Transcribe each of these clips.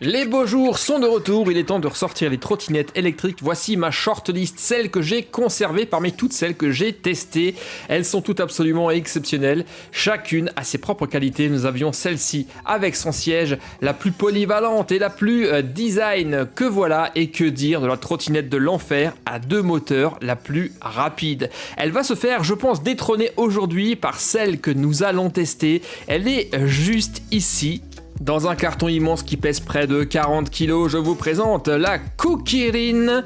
Les beaux jours sont de retour, il est temps de ressortir les trottinettes électriques. Voici ma shortlist, celles que j'ai conservées parmi toutes celles que j'ai testées. Elles sont toutes absolument exceptionnelles, chacune a ses propres qualités. Nous avions celle-ci avec son siège, la plus polyvalente et la plus design que voilà. Et que dire de la trottinette de l'enfer à 2 moteurs, la plus rapide. Elle va se faire, je pense, détrôner aujourd'hui par celle que nous allons tester. Elle est juste ici. Dans un carton immense qui pèse près de 40 kg, je vous présente la Kukirin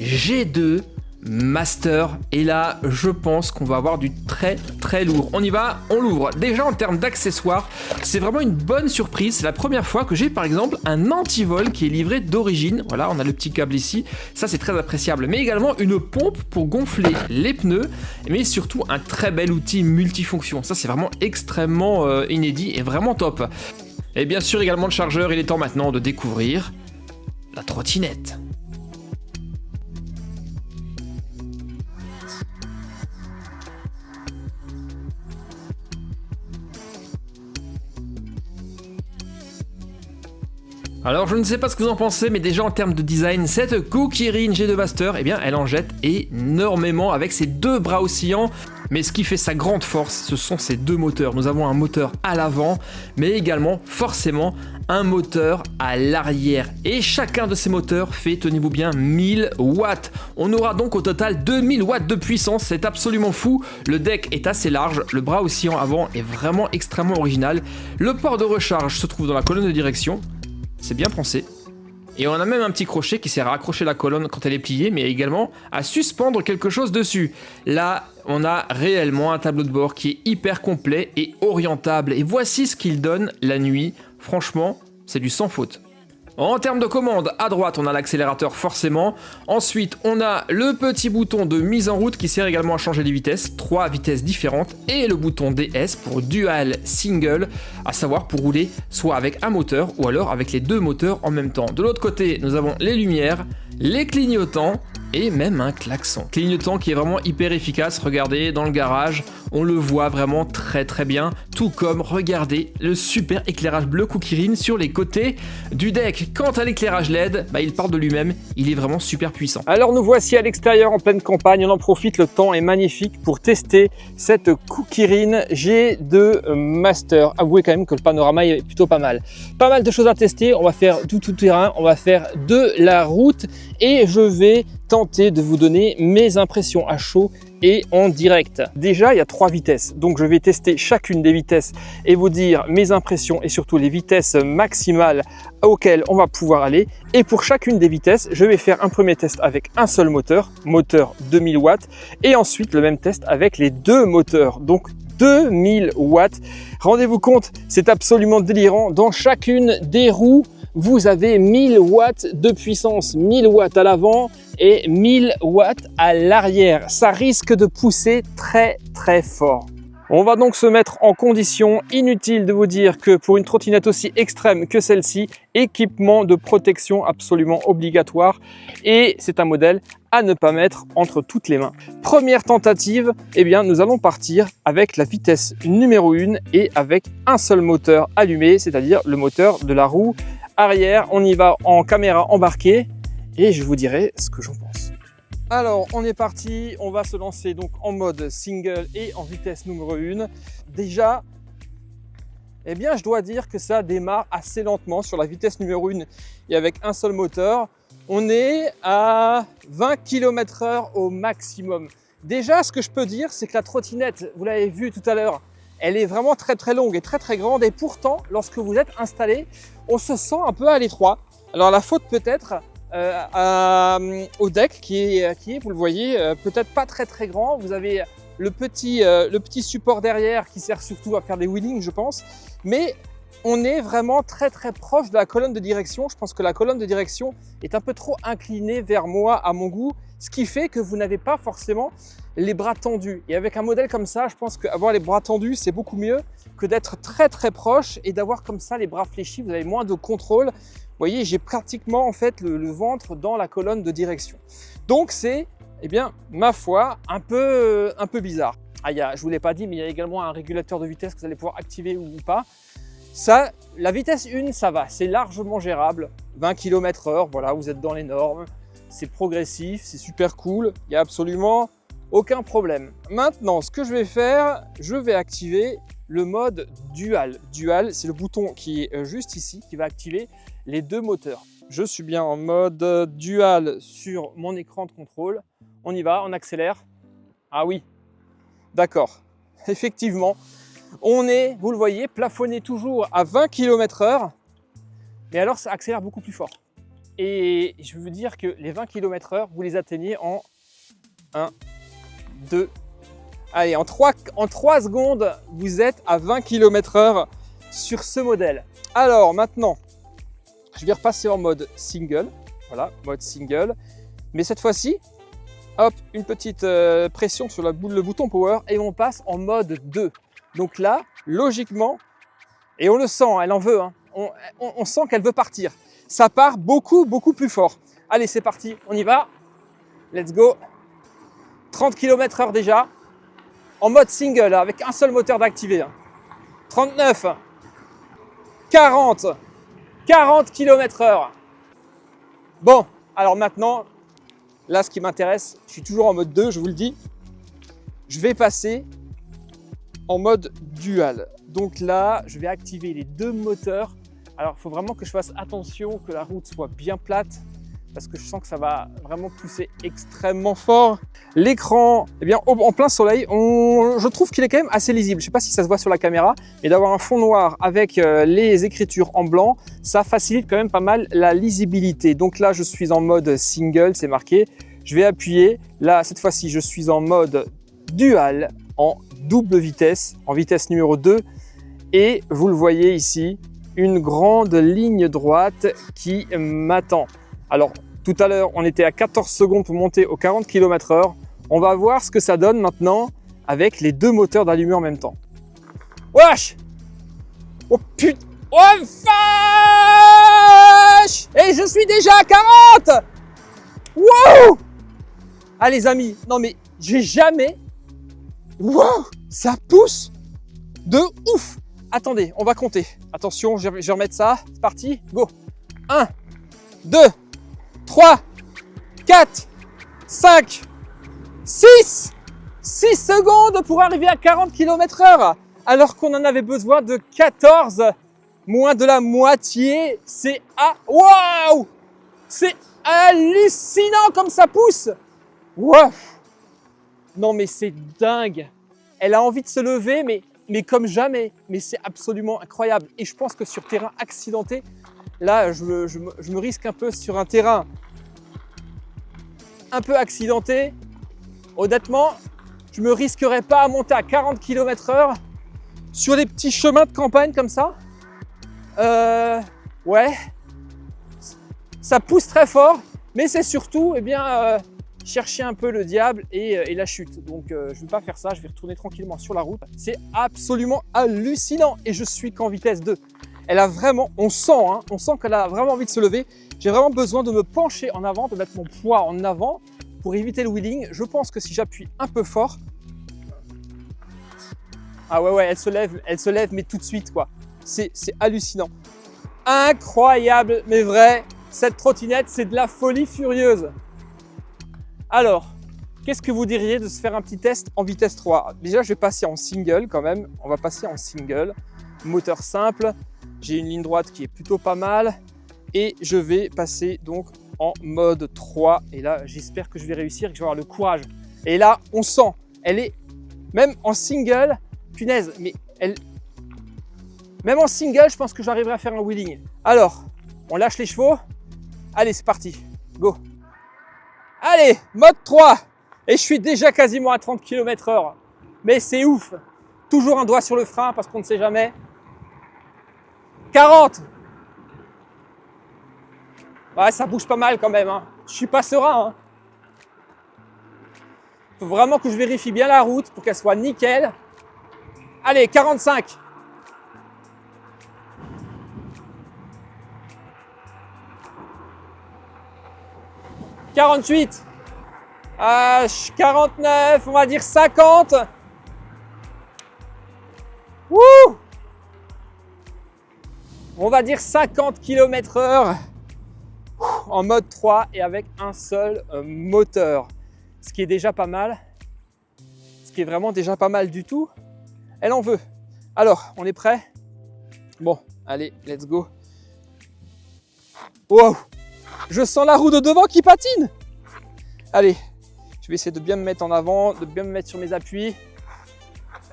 G2 Master. Et là, je pense qu'on va avoir du très très lourd. On y va, on l'ouvre. Déjà en termes d'accessoires, c'est vraiment une bonne surprise. C'est la première fois que j'ai par exemple un antivol qui est livré d'origine. Voilà, on a le petit câble ici. Ça, c'est très appréciable. Mais également une pompe pour gonfler les pneus. Mais surtout un très bel outil multifonction. Ça, c'est vraiment extrêmement inédit et vraiment top. Et bien sûr également le chargeur, il est temps maintenant de découvrir la trottinette. Alors je ne sais pas ce que vous en pensez, mais déjà en termes de design, cette Kukirin G2 Master, eh bien elle en jette énormément avec ses 2 bras oscillants. Mais ce qui fait sa grande force, ce sont ces 2 moteurs. Nous avons un moteur à l'avant, mais également forcément un moteur à l'arrière. Et chacun de ces moteurs fait, tenez-vous bien, 1000 watts. On aura donc au total 2000 watts de puissance, c'est absolument fou. Le deck est assez large, le bras oscillant avant est vraiment extrêmement original. Le port de recharge se trouve dans la colonne de direction, c'est bien pensé. Et on a même un petit crochet qui sert à accrocher la colonne quand elle est pliée, mais également à suspendre quelque chose dessus. Là, on a réellement un tableau de bord qui est hyper complet et orientable. Et voici ce qu'il donne la nuit. Franchement, c'est du sans faute. En termes de commande, à droite, on a l'accélérateur forcément. Ensuite, on a le petit bouton de mise en route qui sert également à changer les vitesses, 3 vitesses différentes, et le bouton DS pour dual single, à savoir pour rouler soit avec un moteur ou alors avec les 2 moteurs en même temps. De l'autre côté, nous avons les lumières, les clignotants et même un klaxon. Clignotant qui est vraiment hyper efficace, regardez dans le garage, on le voit vraiment très très bien, tout comme, regardez, le super éclairage bleu Kukirin sur les côtés du deck. Quant à l'éclairage LED, il parle de lui-même, il est vraiment super puissant. Alors nous voici à l'extérieur en pleine campagne, on en profite, le temps est magnifique pour tester cette Kukirin G2 Master. Avouez quand même que le panorama est plutôt pas mal. Pas mal de choses à tester, on va faire du tout terrain, on va faire de la route et je vais tenter de vous donner mes impressions à chaud et en direct. Déjà, il y a 3 vitesses, donc je vais tester chacune des vitesses et vous dire mes impressions et surtout les vitesses maximales auxquelles on va pouvoir aller. Et pour chacune des vitesses, je vais faire un premier test avec un seul moteur 2000 watts, et ensuite le même test avec les 2 moteurs, donc 2000 watts. Rendez-vous compte, c'est absolument délirant. Dans chacune des roues, vous avez 1000 watts de puissance, 1000 watts à l'avant et 1000 watts à l'arrière. Ça risque de pousser très très fort. On va donc se mettre en condition. Inutile de vous dire que pour une trottinette aussi extrême que celle-ci, équipement de protection absolument obligatoire, et c'est un modèle à ne pas mettre entre toutes les mains. Première tentative, eh bien nous allons partir avec la vitesse numéro 1 et avec un seul moteur allumé, c'est-à-dire le moteur de la roue arrière. On y va en caméra embarquée et je vous dirai ce que j'en pense. Alors on est parti, on va se lancer donc en mode single et en vitesse numéro 1. Déjà, eh bien je dois dire que ça démarre assez lentement sur la vitesse numéro 1 et avec un seul moteur. On est à 20 km/h au maximum. Déjà, ce que je peux dire, c'est que la trottinette, vous l'avez vu tout à l'heure, elle est vraiment très très longue et très très grande, et pourtant, lorsque vous êtes installé, on se sent un peu à l'étroit. Alors la faute peut-être au deck qui est, vous le voyez, peut-être pas très très grand. Vous avez le petit support derrière qui sert surtout à faire des wheelings, je pense, mais on est vraiment très très proche de la colonne de direction. Je pense que la colonne de direction est un peu trop inclinée vers moi à mon goût, ce qui fait que vous n'avez pas forcément les bras tendus. Et avec un modèle comme ça, je pense qu'avoir les bras tendus, c'est beaucoup mieux que d'être très très proche et d'avoir comme ça les bras fléchis. Vous avez moins de contrôle. Vous voyez, j'ai pratiquement en fait le ventre dans la colonne de direction. Donc c'est, eh bien, ma foi, un peu bizarre. Ah, je ne vous l'ai pas dit, mais il y a également un régulateur de vitesse que vous allez pouvoir activer ou pas. Ça, la vitesse 1, ça va, c'est largement gérable. 20 km/h, voilà, vous êtes dans les normes. C'est progressif, c'est super cool. Il n'y a absolument aucun problème. Maintenant, ce que je vais faire, je vais activer le mode dual. Dual, c'est le bouton qui est juste ici, qui va activer les deux moteurs. Je suis bien en mode dual sur mon écran de contrôle. On y va, on accélère. Ah oui, d'accord. Effectivement, on est, vous le voyez, plafonné toujours à 20 km/h. Mais alors, ça accélère beaucoup plus fort. Et je veux dire que les 20 km/h, vous les atteignez en 1, 2, allez, en 3 secondes, vous êtes à 20 km/h sur ce modèle. Alors maintenant, je vais repasser en mode single. Voilà, mode single. Mais cette fois-ci, hop, une petite pression sur le bouton power et on passe en mode 2. Donc là, logiquement, et on le sent, elle en veut, hein, on sent qu'elle veut partir. Ça part beaucoup plus fort. Allez, c'est parti, on y va. Let's go. 30 km/h déjà. En mode single, avec un seul moteur d'activer. 39. 40. 40 km/h. Bon, alors maintenant, là, ce qui m'intéresse, je suis toujours en mode 2, je vous le dis. Je vais passer en mode dual. Donc là, je vais activer les deux moteurs. Alors, il faut vraiment que je fasse attention que la route soit bien plate parce que je sens que ça va vraiment pousser extrêmement fort. L'écran, eh bien, en plein soleil, je trouve qu'il est quand même assez lisible. Je ne sais pas si ça se voit sur la caméra, mais d'avoir un fond noir avec les écritures en blanc, ça facilite quand même pas mal la lisibilité. Donc là, je suis en mode single, c'est marqué. Je vais appuyer. Là, cette fois-ci, je suis en mode dual, en double vitesse, en vitesse numéro 2. Et vous le voyez ici, une grande ligne droite qui m'attend. Alors, tout à l'heure, on était à 14 secondes pour monter aux 40 km/h. On va voir ce que ça donne maintenant avec les deux moteurs d'allumé en même temps. Wesh! Oh putain! Oh vache! Et je suis déjà à 40! Wow! Ah les amis, non mais j'ai jamais... Wow! Ça pousse de ouf! Attendez, on va compter. Attention, je vais remettre ça. C'est parti, go! 1, 2, 3, 4, 5, 6 secondes pour arriver à 40 km/h alors qu'on en avait besoin de 14, moins de la moitié. C'est waouh! C'est hallucinant comme ça pousse! Waouh! Non mais c'est dingue! Elle a envie de se lever, mais comme jamais. Mais c'est absolument incroyable. Et je pense que sur terrain accidenté, là, je me risque un peu sur un terrain un peu accidenté. Honnêtement, je ne me risquerais pas à monter à 40 km/h sur les petits chemins de campagne comme ça. Ouais, ça pousse très fort, mais c'est surtout chercher un peu le diable et la chute. Donc, je ne vais pas faire ça, je vais retourner tranquillement sur la route. C'est absolument hallucinant et je suis qu'en vitesse 2. Elle a vraiment, on sent qu'elle a vraiment envie de se lever. J'ai vraiment besoin de me pencher en avant, de mettre mon poids en avant pour éviter le wheeling. Je pense que si j'appuie un peu fort, ah ouais, elle se lève, mais tout de suite quoi. C'est hallucinant, incroyable, mais vrai. Cette trottinette, c'est de la folie furieuse. Alors, qu'est-ce que vous diriez de se faire un petit test en vitesse 3? Déjà, je vais passer en single quand même. On va passer en single, moteur simple. J'ai une ligne droite qui est plutôt pas mal et je vais passer donc en mode 3 et là j'espère que je vais réussir et que je vais avoir le courage. Et là on sent, elle est même en single, punaise, mais même en single je pense que j'arriverai à faire un wheeling. Alors, on lâche les chevaux, allez c'est parti, go. Allez, mode 3 et je suis déjà quasiment à 30 km/h, mais c'est ouf. Toujours un doigt sur le frein parce qu'on ne sait jamais. 40. Ouais, ça bouge pas mal quand même. Hein. Je suis pas serein. Hein. Faut vraiment que je vérifie bien la route pour qu'elle soit nickel. Allez, 45. « 48. 49. On va dire 50. Wouh! va dire 50 km/h en mode 3 et avec un seul moteur. Ce qui est déjà pas mal. Ce qui est vraiment déjà pas mal du tout. Elle en veut. Alors, on est prêt? Bon, allez, let's go. Wow! Je sens la roue de devant qui patine. Allez, je vais essayer de bien me mettre en avant, de bien me mettre sur mes appuis. Et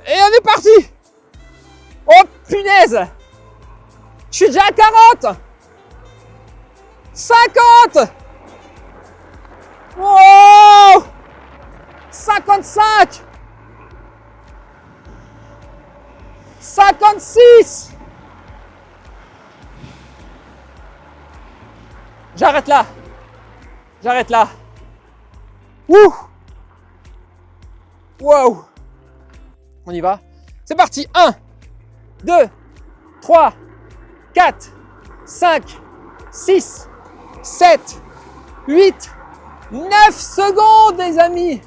on est parti! Oh punaise! Je suis déjà à 40! 50! Wow! 55! 56! J'arrête là. J'arrête là. Wouh! Wow! On y va. C'est parti. 1, 2, 3, 4, 5, 6, 7, 8, 9 secondes, les amis.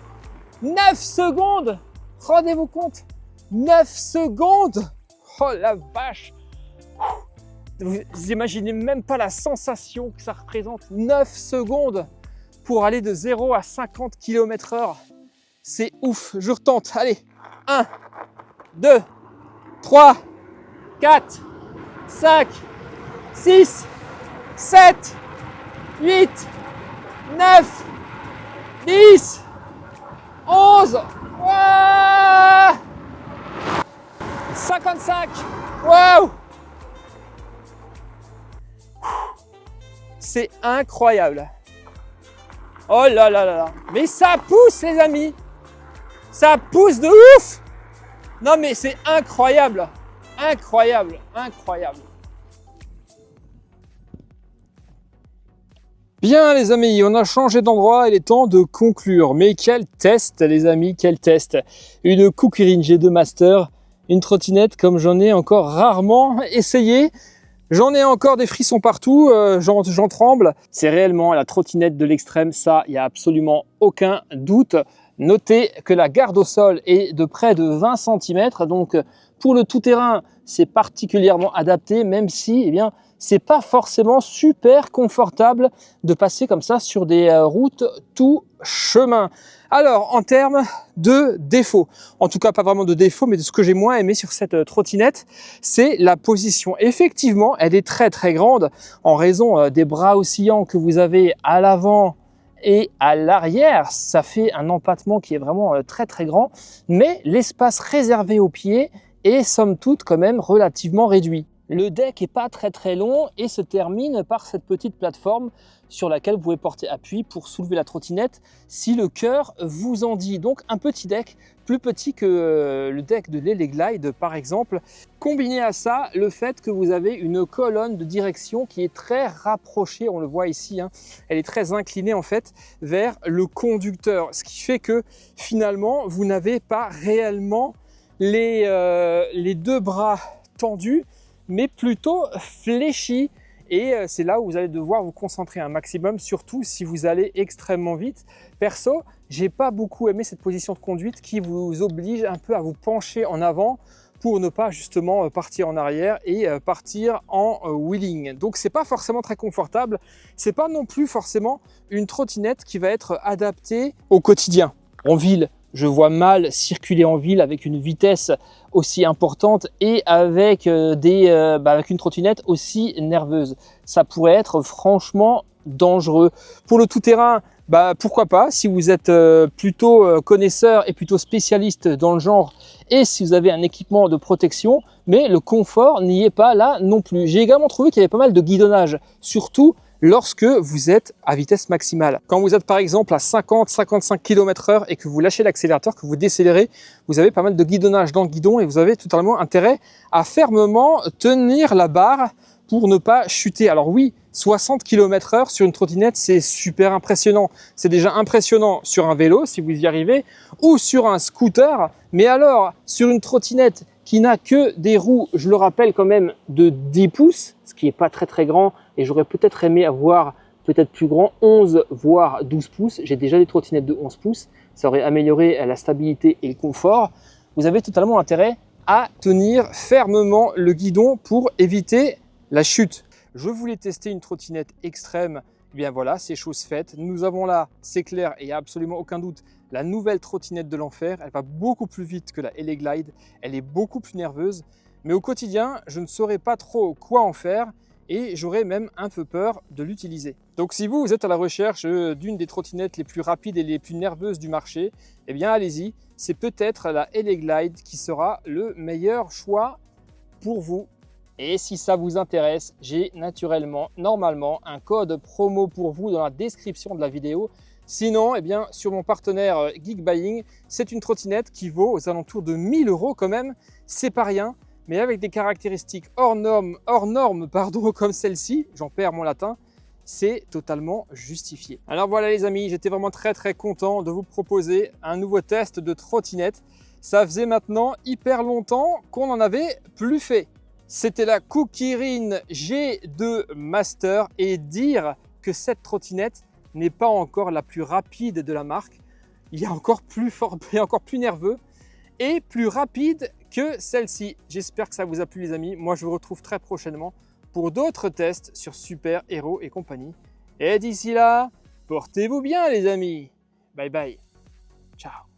9 secondes. Rendez-vous compte? 9 secondes. Oh la vache. Vous imaginez même pas la sensation que ça représente. 9 secondes pour aller de 0 à 50 km/h. C'est ouf. Je retente. Allez. 1, 2, 3, 4, 5, 6, 7, 8, 9, 10, 11, 55. Waouh! C'est incroyable. Oh là là là là. Mais ça pousse, les amis. Ça pousse de ouf. Non mais c'est incroyable. Incroyable. Incroyable. Bien les amis, on a changé d'endroit, il est temps de conclure. Mais quel test les amis, quel test. Une Kukirin G2 Master, une trottinette comme j'en ai encore rarement essayé. J'en ai encore des frissons partout, j'en tremble. C'est réellement la trottinette de l'extrême, ça, il n'y a absolument aucun doute. Notez que la garde au sol est de près de 20 cm, donc pour le tout-terrain, c'est particulièrement adapté, même si, eh bien, c'est pas forcément super confortable de passer comme ça sur des routes tout chemin. Alors, en termes de défauts, en tout cas pas vraiment de défauts, mais de ce que j'ai moins aimé sur cette trottinette, c'est la position. Effectivement, elle est très très grande en raison des bras oscillants que vous avez à l'avant et à l'arrière. Ça fait un empattement qui est vraiment très très grand, mais l'espace réservé aux pieds est somme toute quand même relativement réduit. Le deck est pas très très long et se termine par cette petite plateforme sur laquelle vous pouvez porter appui pour soulever la trottinette si le cœur vous en dit. Donc un petit deck plus petit que le deck de l'Ele Glide par exemple. Combiné à ça, le fait que vous avez une colonne de direction qui est très rapprochée, on le voit ici, hein, elle est très inclinée en fait vers le conducteur. Ce qui fait que finalement vous n'avez pas réellement les deux bras tendus, mais plutôt fléchi, et c'est là où vous allez devoir vous concentrer un maximum, surtout si vous allez extrêmement vite. Perso, j'ai pas beaucoup aimé cette position de conduite qui vous oblige un peu à vous pencher en avant pour ne pas justement partir en arrière et partir en wheeling. Donc c'est pas forcément très confortable, c'est pas non plus forcément une trottinette qui va être adaptée au quotidien. En ville, je vois mal circuler en ville avec une vitesse aussi importante et avec, avec une trottinette aussi nerveuse. Ça pourrait être franchement dangereux. Pour le tout-terrain, pourquoi pas, si vous êtes plutôt connaisseur et plutôt spécialiste dans le genre et si vous avez un équipement de protection, mais le confort n'y est pas là non plus. J'ai également trouvé qu'il y avait pas mal de guidonnage, surtout lorsque vous êtes à vitesse maximale. Quand vous êtes par exemple à 50-55 km/h et que vous lâchez l'accélérateur, que vous décélérez, vous avez pas mal de guidonnage dans le guidon et vous avez totalement intérêt à fermement tenir la barre pour ne pas chuter. Alors oui, 60 km/h sur une trottinette, c'est super impressionnant. C'est déjà impressionnant sur un vélo, si vous y arrivez, ou sur un scooter. Mais alors, sur une trottinette qui n'a que des roues, je le rappelle quand même, de 10 pouces, ce qui n'est pas très très grand, et j'aurais peut-être aimé avoir peut-être plus grand, 11 voire 12 pouces. J'ai déjà des trottinettes de 11 pouces, ça aurait amélioré la stabilité et le confort. Vous avez totalement intérêt à tenir fermement le guidon pour éviter la chute. Je voulais tester une trottinette extrême, eh bien voilà, c'est chose faite. Nous avons là, c'est clair et il n'y a absolument aucun doute, la nouvelle trottinette de l'enfer. Elle va beaucoup plus vite que la LA Glide, elle est beaucoup plus nerveuse. Mais au quotidien, je ne saurais pas trop quoi en faire et j'aurais même un peu peur de l'utiliser. Donc si vous êtes à la recherche d'une des trottinettes les plus rapides et les plus nerveuses du marché, eh bien allez-y, c'est peut-être la LA Glide qui sera le meilleur choix pour vous. Et si ça vous intéresse, j'ai normalement un code promo pour vous dans la description de la vidéo. Sinon, eh bien, sur mon partenaire Geekbuying, c'est une trottinette qui vaut aux alentours de 1000 € quand même. C'est pas rien, mais avec des caractéristiques hors normes, comme celle-ci, j'en perds mon latin, c'est totalement justifié. Alors voilà les amis, j'étais vraiment très content de vous proposer un nouveau test de trottinette. Ça faisait maintenant hyper longtemps qu'on n'en avait plus fait. C'était la Kukirin G2 Master et dire que cette trottinette n'est pas encore la plus rapide de la marque. Il y a encore plus fort, il y a encore plus nerveux et plus rapide que celle-ci. J'espère que ça vous a plu les amis. Moi je vous retrouve très prochainement pour d'autres tests sur Super Hero et compagnie. Et d'ici là, portez-vous bien les amis. Bye bye. Ciao.